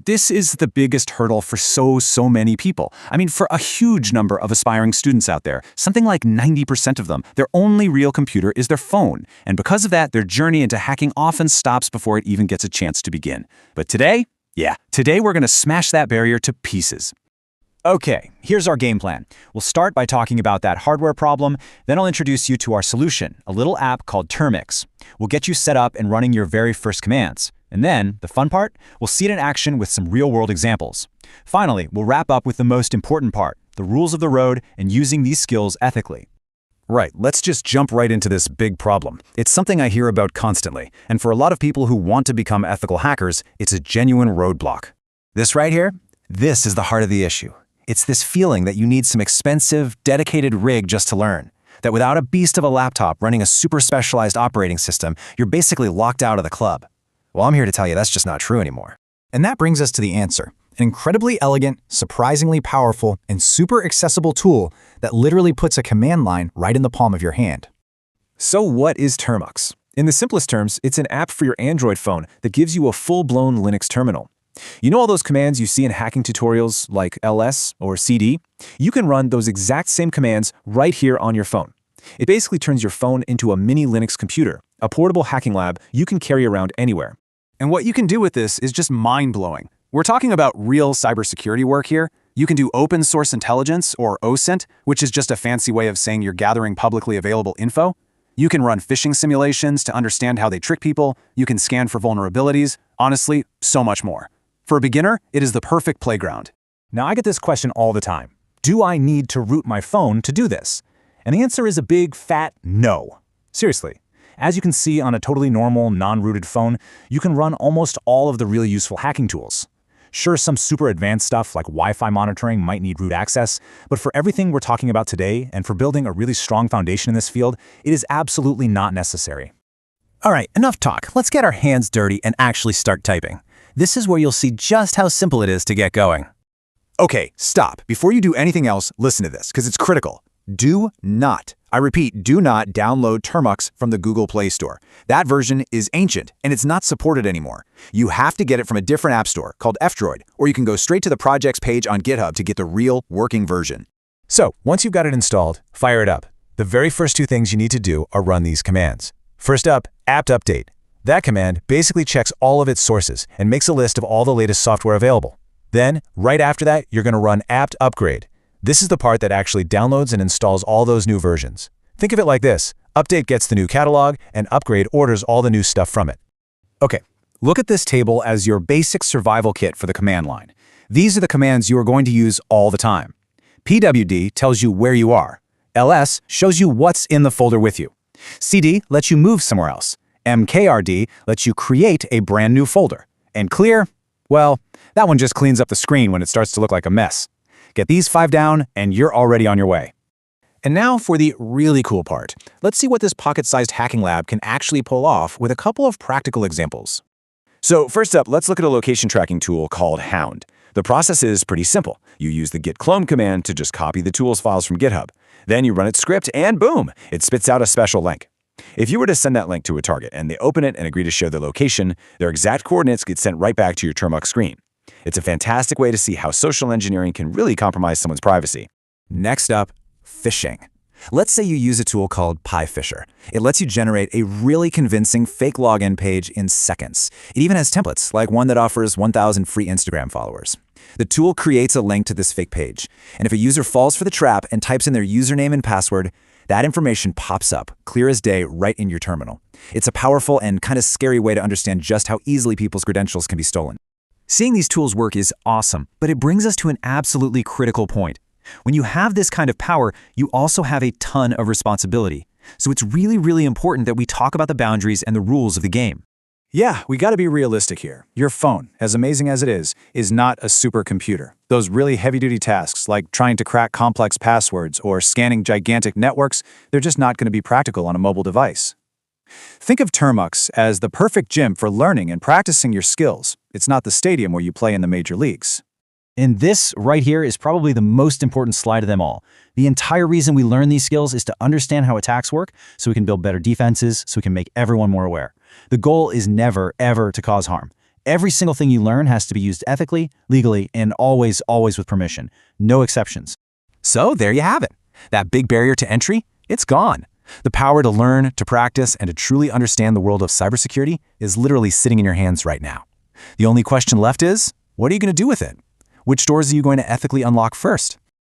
This is the biggest hurdle for so many people. I mean, for a huge number of aspiring students out there, something like 90% of them, their only real computer is their phone. And because of that, their journey into hacking often stops before it even gets a chance to begin. But today we're going to smash that barrier to pieces. Okay, here's our game plan. We'll start by talking about that hardware problem, then I'll introduce you to our solution, a little app called Termux. We'll get you set up and running your very first commands. And then, the fun part, we'll see it in action with some real-world examples. Finally, we'll wrap up with the most important part, the rules of the road and using these skills ethically. Right, let's just jump right into this big problem. It's something I hear about constantly, and for a lot of people who want to become ethical hackers, it's a genuine roadblock. This right here, this is the heart of the issue. It's this feeling that you need some expensive, dedicated rig just to learn. That without a beast of a laptop running a super specialized operating system, you're basically locked out of the club. Well, I'm here to tell you that's just not true anymore. And that brings us to the answer. An incredibly elegant, surprisingly powerful, and super accessible tool that literally puts a command line right in the palm of your hand. So what is Termux? In the simplest terms, it's an app for your Android phone that gives you a full-blown Linux terminal. You know all those commands you see in hacking tutorials like ls or cd? You can run those exact same commands right here on your phone. It basically turns your phone into a mini Linux computer, a portable hacking lab you can carry around anywhere. And what you can do with this is just mind-blowing. We're talking about real cybersecurity work here. You can do open source intelligence, or OSINT, which is just a fancy way of saying you're gathering publicly available info. You can run phishing simulations to understand how they trick people. You can scan for vulnerabilities. Honestly, so much more. For a beginner, it is the perfect playground. Now, I get this question all the time. Do I need to root my phone to do this? And the answer is a big, fat no. Seriously. As you can see on a totally normal, non-rooted phone, you can run almost all of the really useful hacking tools. Sure, some super advanced stuff like Wi-Fi monitoring might need root access, but for everything we're talking about today and for building a really strong foundation in this field, it is absolutely not necessary. All right, enough talk. Let's get our hands dirty and actually start typing. This is where you'll see just how simple it is to get going. Okay, stop. Before you do anything else, listen to this, because it's critical. Do not, I repeat, do not download Termux from the Google Play Store. That version is ancient, and it's not supported anymore. You have to get it from a different app store called F-Droid, or you can go straight to the project's page on GitHub to get the real, working version. So, once you've got it installed, fire it up. The very first two things you need to do are run these commands. First up, apt update. That command basically checks all of its sources and makes a list of all the latest software available. Then, right after that, you're going to run apt upgrade. This is the part that actually downloads and installs all those new versions. Think of it like this. Update gets the new catalog, and upgrade orders all the new stuff from it. Okay, look at this table as your basic survival kit for the command line. These are the commands you are going to use all the time. PWD tells you where you are. LS shows you what's in the folder with you. CD lets you move somewhere else. MKRD lets you create a brand new folder. And clear, well, that one just cleans up the screen when it starts to look like a mess. Get these 5 down, and you're already on your way. And now for the really cool part. Let's see what this pocket-sized hacking lab can actually pull off with a couple of practical examples. So first up, let's look at a location tracking tool called Hound. The process is pretty simple. You use the git clone command to just copy the tools files from GitHub. Then you run its script, and boom, it spits out a special link. If you were to send that link to a target and they open it and agree to share their location, their exact coordinates get sent right back to your Termux screen. It's a fantastic way to see how social engineering can really compromise someone's privacy. Next up, phishing. Let's say you use a tool called PyPhisher. It lets you generate a really convincing fake login page in seconds. It even has templates, like one that offers 1,000 free Instagram followers. The tool creates a link to this fake page, and if a user falls for the trap and types in their username and password, that information pops up, clear as day, right in your terminal. It's a powerful and kind of scary way to understand just how easily people's credentials can be stolen. Seeing these tools work is awesome, but it brings us to an absolutely critical point. When you have this kind of power, you also have a ton of responsibility. So it's really important that we talk about the boundaries and the rules of the game. Yeah, we gotta be realistic here. Your phone, as amazing as it is not a supercomputer. Those really heavy-duty tasks, like trying to crack complex passwords or scanning gigantic networks, they're just not gonna be practical on a mobile device. Think of Termux as the perfect gym for learning and practicing your skills. It's not the stadium where you play in the major leagues. And this right here is probably the most important slide of them all. The entire reason we learn these skills is to understand how attacks work, so we can build better defenses, so we can make everyone more aware. The goal is never, ever to cause harm. Every single thing you learn has to be used ethically, legally, and always with permission. No exceptions. So there you have it. That big barrier to entry, it's gone. The power to learn, to practice, and to truly understand the world of cybersecurity is literally sitting in your hands right now. The only question left is, what are you going to do with it? Which doors are you going to ethically unlock first?